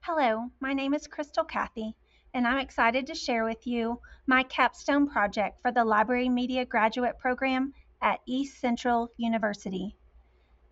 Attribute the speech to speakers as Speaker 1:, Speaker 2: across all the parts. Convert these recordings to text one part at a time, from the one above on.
Speaker 1: Hello, my name is Cathey, and I'm excited to share with you my capstone project for the Library Media Graduate Program at East Central University.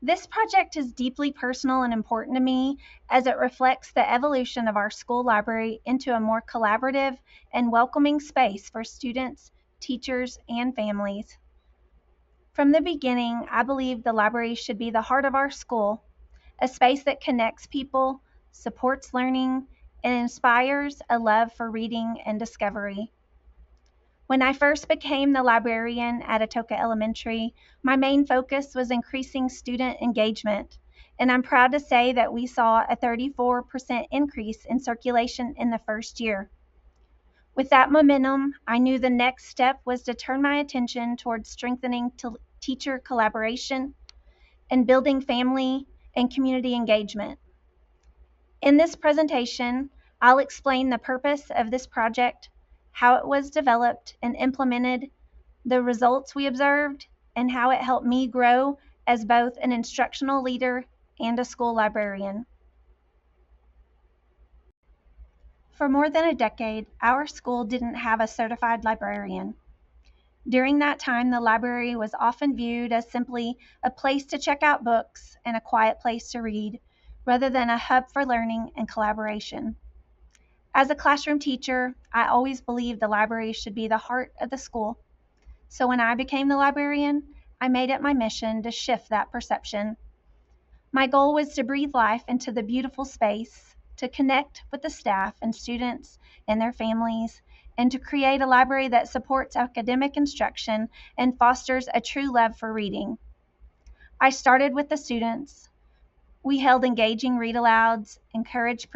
Speaker 1: This project is deeply personal and important to me as it reflects the evolution of our school library into a more collaborative and welcoming space for students, teachers, and families. From the beginning, I believe the library should be the heart of our school, a space that connects people, supports learning, and inspires a love for reading and discovery. When I first became the librarian at Atoka Elementary, my main focus was increasing student engagement, and I'm proud to say that we saw a 34% increase in circulation in the first year. With that momentum, I knew the next step was to turn my attention towards strengthening teacher collaboration and building family and community engagement. In this presentation, I'll explain the purpose of this project, how it was developed and implemented, the results we observed, and how it helped me grow as both an instructional leader and a school librarian. For more than a decade, our school didn't have a certified librarian. During that time, the library was often viewed as simply a place to check out books and a quiet place to read, rather than a hub for learning and collaboration. As a classroom teacher, I always believed the library should be the heart of the school. So when I became the librarian, I made it my mission to shift that perception. My goal was to breathe life into the beautiful space, to connect with the staff and students and their families, and to create a library that supports academic instruction and fosters a true love for reading. I started with the students. We held engaging read-alouds, encouraged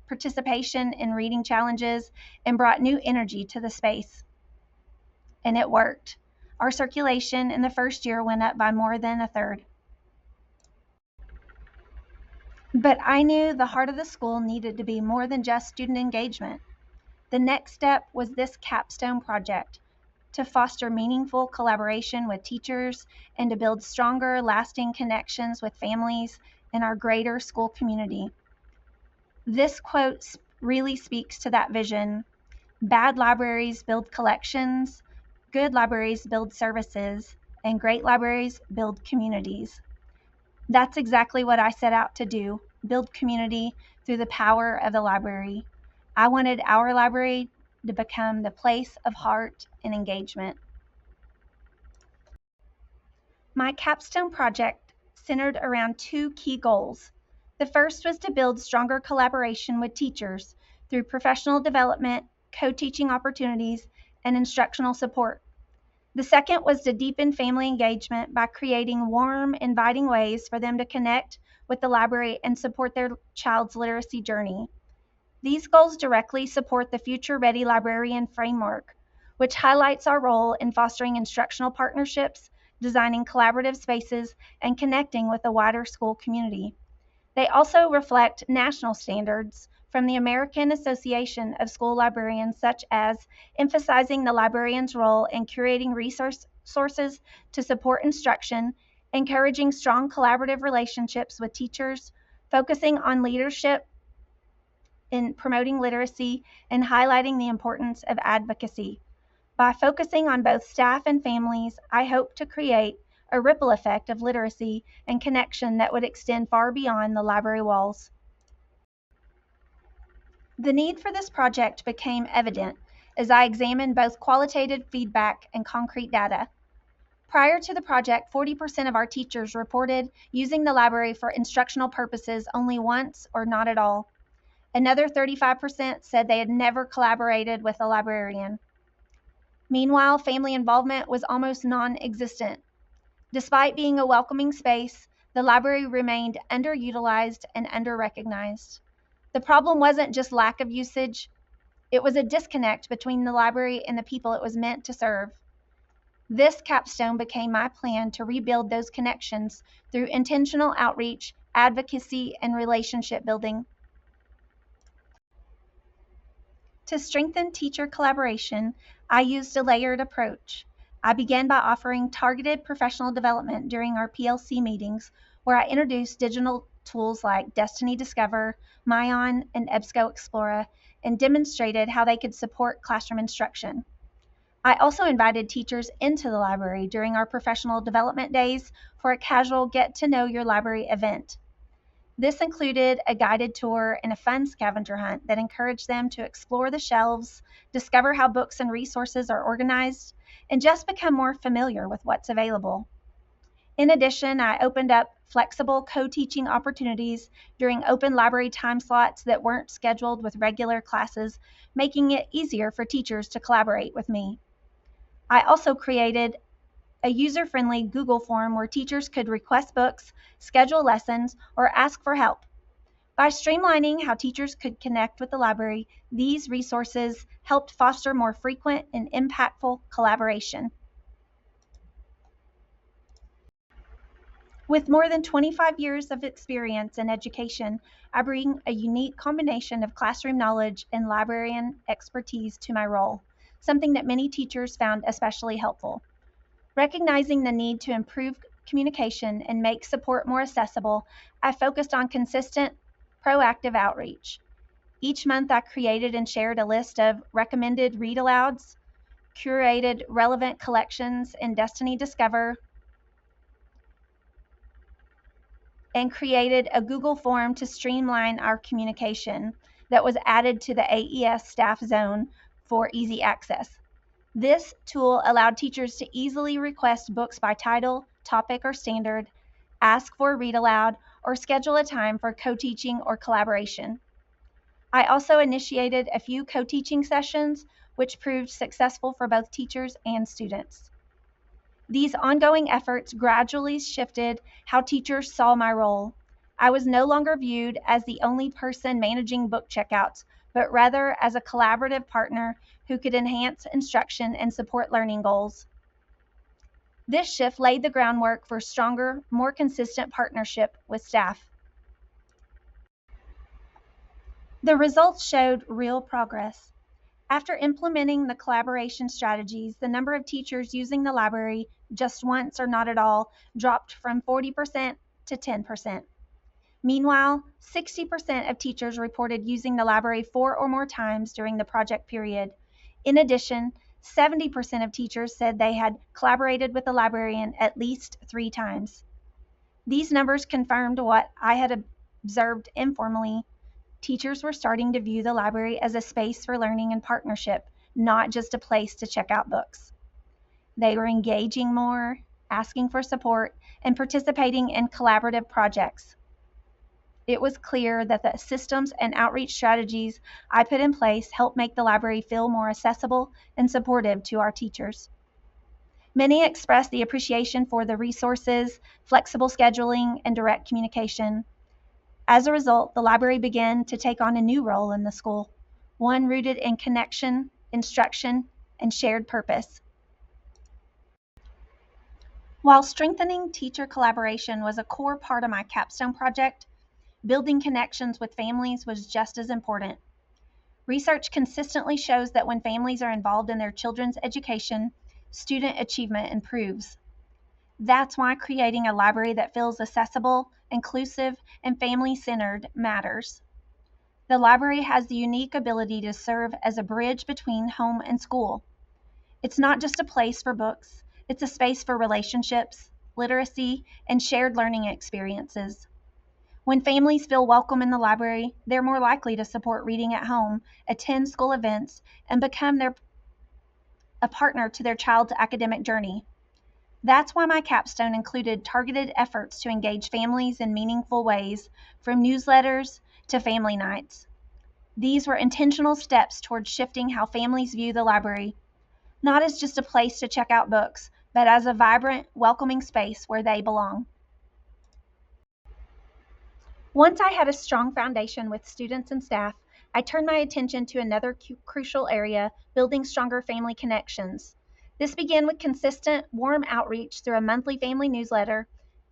Speaker 1: participation in reading challenges, and brought new energy to the space. And it worked. Our circulation in the first year went up by more than a third. But I knew the heart of the school needed to be more than just student engagement. The next step was this capstone project, to foster meaningful collaboration with teachers and to build stronger, lasting connections with families and our greater school community. This quote really speaks to that vision. Bad libraries build collections, good libraries build services, and great libraries build communities. That's exactly what I set out to do, build community through the power of the library. I wanted our library to become the place of heart and engagement. My capstone project centered around two key goals. The first was to build stronger collaboration with teachers through professional development, co-teaching opportunities, and instructional support. The second was to deepen family engagement by creating warm, inviting ways for them to connect with the library and support their child's literacy journey. These goals directly support the Future Ready Librarian Framework, which highlights our role in fostering instructional partnerships, designing collaborative spaces, and connecting with the wider school community. They also reflect national standards from the American Association of School Librarians, such as emphasizing the librarian's role in curating resources to support instruction, encouraging strong collaborative relationships with teachers, focusing on leadership in promoting literacy, and highlighting the importance of advocacy. By focusing on both staff and families, I hope to create a ripple effect of literacy and connection that would extend far beyond the library walls. The need for this project became evident as I examined both qualitative feedback and concrete data. Prior to the project, 40% of our teachers reported using the library for instructional purposes only once or not at all. Another 35% said they had never collaborated with a librarian. Meanwhile, family involvement was almost non-existent. Despite being a welcoming space, the library remained underutilized and under-recognized. The problem wasn't just lack of usage, it was a disconnect between the library and the people it was meant to serve. This capstone became my plan to rebuild those connections through intentional outreach, advocacy, and relationship building. To strengthen teacher collaboration, I used a layered approach. I began by offering targeted professional development during our PLC meetings, where I introduced digital tools like Destiny Discover, Myon, and EBSCO Explorer, and demonstrated how they could support classroom instruction. I also invited teachers into the library during our professional development days for a casual get to know your library event. This included a guided tour and a fun scavenger hunt that encouraged them to explore the shelves, discover how books and resources are organized, and just become more familiar with what's available. In addition, I opened up flexible co-teaching opportunities during open library time slots that weren't scheduled with regular classes, making it easier for teachers to collaborate with me. I also created a user-friendly Google form where teachers could request books, schedule lessons, or ask for help. By streamlining how teachers could connect with the library, these resources helped foster more frequent and impactful collaboration. With more than 25 years of experience in education, I bring a unique combination of classroom knowledge and librarian expertise to my role, something that many teachers found especially helpful. Recognizing the need to improve communication and make support more accessible, I focused on consistent, proactive outreach. Each month, I created and shared a list of recommended read alouds, curated relevant collections in Destiny Discover, and created a Google form to streamline our communication that was added to the AES staff zone for easy access. This tool allowed teachers to easily request books by title, topic, or standard, ask for a read aloud, or schedule a time for co-teaching or collaboration. I also initiated a few co-teaching sessions, which proved successful for both teachers and students. These ongoing efforts gradually shifted how teachers saw my role. I was no longer viewed as the only person managing book checkouts, but rather as a collaborative partner who could enhance instruction and support learning goals. This shift laid the groundwork for stronger, more consistent partnership with staff. The results showed real progress. After implementing the collaboration strategies, the number of teachers using the library just once or not at all dropped from 40% to 10%. Meanwhile, 60% of teachers reported using the library 4 or more times during the project period. In addition, 70% of teachers said they had collaborated with the librarian at least 3 times. These numbers confirmed what I had observed informally. Teachers were starting to view the library as a space for learning and partnership, not just a place to check out books. They were engaging more, asking for support, and participating in collaborative projects. It was clear that the systems and outreach strategies I put in place helped make the library feel more accessible and supportive to our teachers. Many expressed the appreciation for the resources, flexible scheduling, and direct communication. As a result, the library began to take on a new role in the school, one rooted in connection, instruction, and shared purpose. While strengthening teacher collaboration was a core part of my capstone project, building connections with families was just as important. Research consistently shows that when families are involved in their children's education, student achievement improves. That's why creating a library that feels accessible, inclusive, and family-centered matters. The library has the unique ability to serve as a bridge between home and school. It's not just a place for books, it's a space for relationships, literacy, and shared learning experiences. When families feel welcome in the library, they're more likely to support reading at home, attend school events, and become a partner to their child's academic journey. That's why my capstone included targeted efforts to engage families in meaningful ways, from newsletters to family nights. These were intentional steps towards shifting how families view the library, not as just a place to check out books, but as a vibrant, welcoming space where they belong. Once I had a strong foundation with students and staff, I turned my attention to another crucial area, building stronger family connections. This began with consistent, warm outreach through a monthly family newsletter.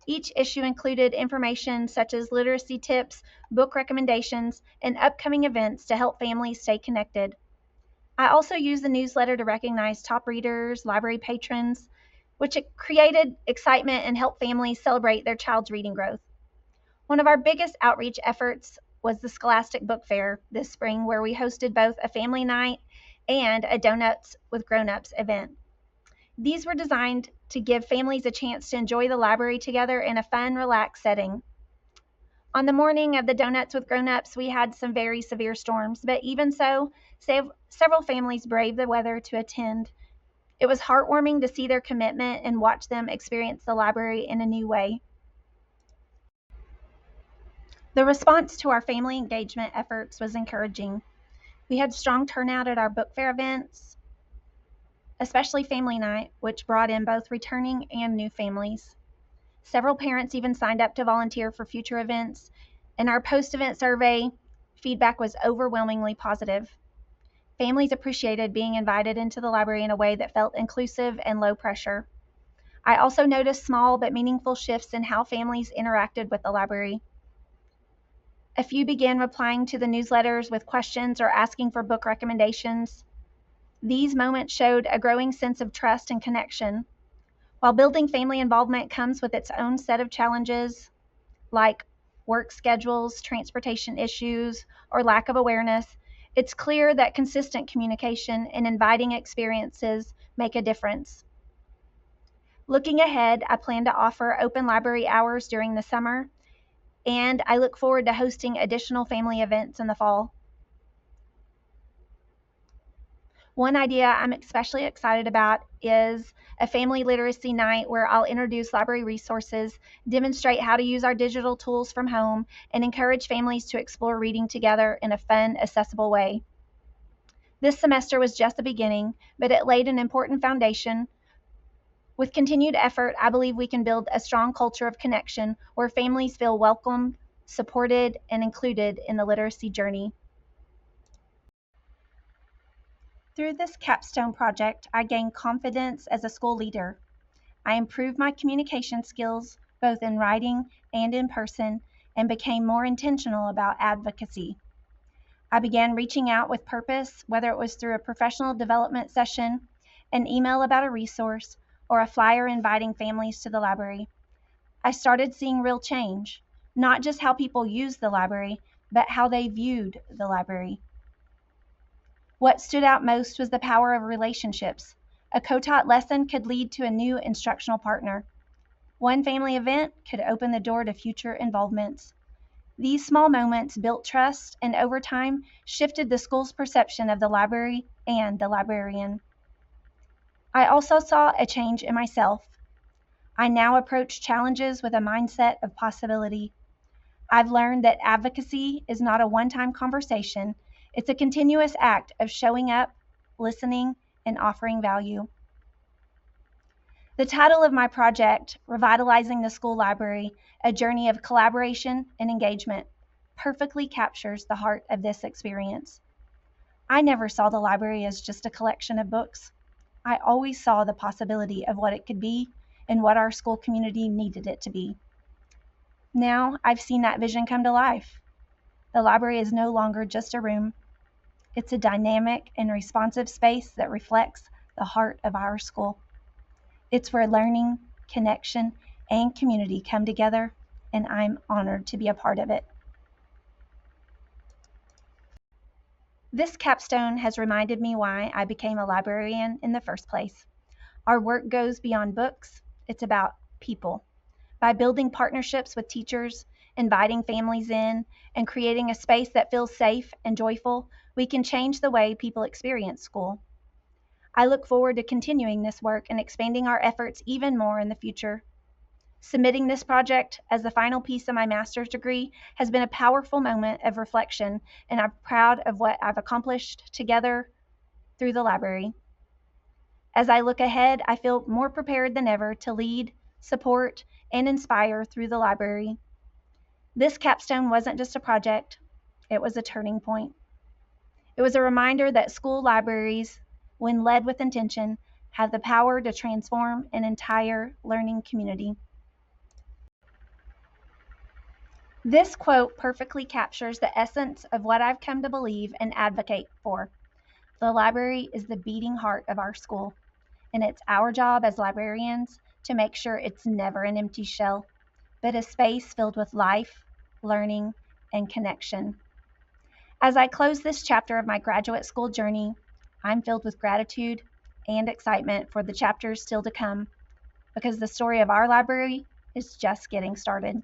Speaker 1: Each issue included information such as literacy tips, book recommendations, and upcoming events to help families stay connected. I also used the newsletter to recognize top readers, library patrons, which created excitement and helped families celebrate their child's reading growth. One of our biggest outreach efforts was the Scholastic Book Fair this spring, where we hosted both a family night and a Donuts with Grown-Ups event. These were designed to give families a chance to enjoy the library together in a fun, relaxed setting. On the morning of the Donuts with Grown-Ups, we had some very severe storms, but even so, several families braved the weather to attend. It was heartwarming to see their commitment and watch them experience the library in a new way. The response to our family engagement efforts was encouraging. We had strong turnout at our book fair events, especially family night, which brought in both returning and new families. Several parents even signed up to volunteer for future events, and our post-event survey feedback was overwhelmingly positive. Families appreciated being invited into the library in a way that felt inclusive and low pressure. I also noticed small but meaningful shifts in how families interacted with the library. A few began replying to the newsletters with questions or asking for book recommendations. These moments showed a growing sense of trust and connection. While building family involvement comes with its own set of challenges, like work schedules, transportation issues, or lack of awareness, it's clear that consistent communication and inviting experiences make a difference. Looking ahead, I plan to offer open library hours during the summer, and I look forward to hosting additional family events in the fall. One idea I'm especially excited about is a family literacy night where I'll introduce library resources, demonstrate how to use our digital tools from home, and encourage families to explore reading together in a fun, accessible way. This semester was just the beginning, but it laid an important foundation. With continued effort, I believe we can build a strong culture of connection where families feel welcomed, supported, and included in the literacy journey. Through this capstone project, I gained confidence as a school leader. I improved my communication skills, both in writing and in person, and became more intentional about advocacy. I began reaching out with purpose, whether it was through a professional development session, an email about a resource, or a flyer inviting families to the library. I started seeing real change, not just how people used the library, but how they viewed the library. What stood out most was the power of relationships. A co-taught lesson could lead to a new instructional partner. One family event could open the door to future involvements. These small moments built trust and over time shifted the school's perception of the library and the librarian. I also saw a change in myself. I now approach challenges with a mindset of possibility. I've learned that advocacy is not a one-time conversation. It's a continuous act of showing up, listening, and offering value. The title of my project, Revitalizing the School Library, A Journey of Collaboration and Engagement, perfectly captures the heart of this experience. I never saw the library as just a collection of books. I always saw the possibility of what it could be and what our school community needed it to be. Now I've seen that vision come to life. The library is no longer just a room. It's a dynamic and responsive space that reflects the heart of our school. It's where learning, connection, and community come together, and I'm honored to be a part of it. This capstone has reminded me why I became a librarian in the first place. Our work goes beyond books. It's about people. By building partnerships with teachers, inviting families in, and creating a space that feels safe and joyful, we can change the way people experience school. I look forward to continuing this work and expanding our efforts even more in the future. Submitting this project as the final piece of my master's degree has been a powerful moment of reflection, and I'm proud of what I've accomplished together through the library. As I look ahead, I feel more prepared than ever to lead, support, and inspire through the library. This capstone wasn't just a project, it was a turning point. It was a reminder that school libraries, when led with intention, have the power to transform an entire learning community. This quote perfectly captures the essence of what I've come to believe and advocate for. The library is the beating heart of our school, and it's our job as librarians to make sure it's never an empty shell, but a space filled with life, learning, and connection. As I close this chapter of my graduate school journey, I'm filled with gratitude and excitement for the chapters still to come, because the story of our library is just getting started.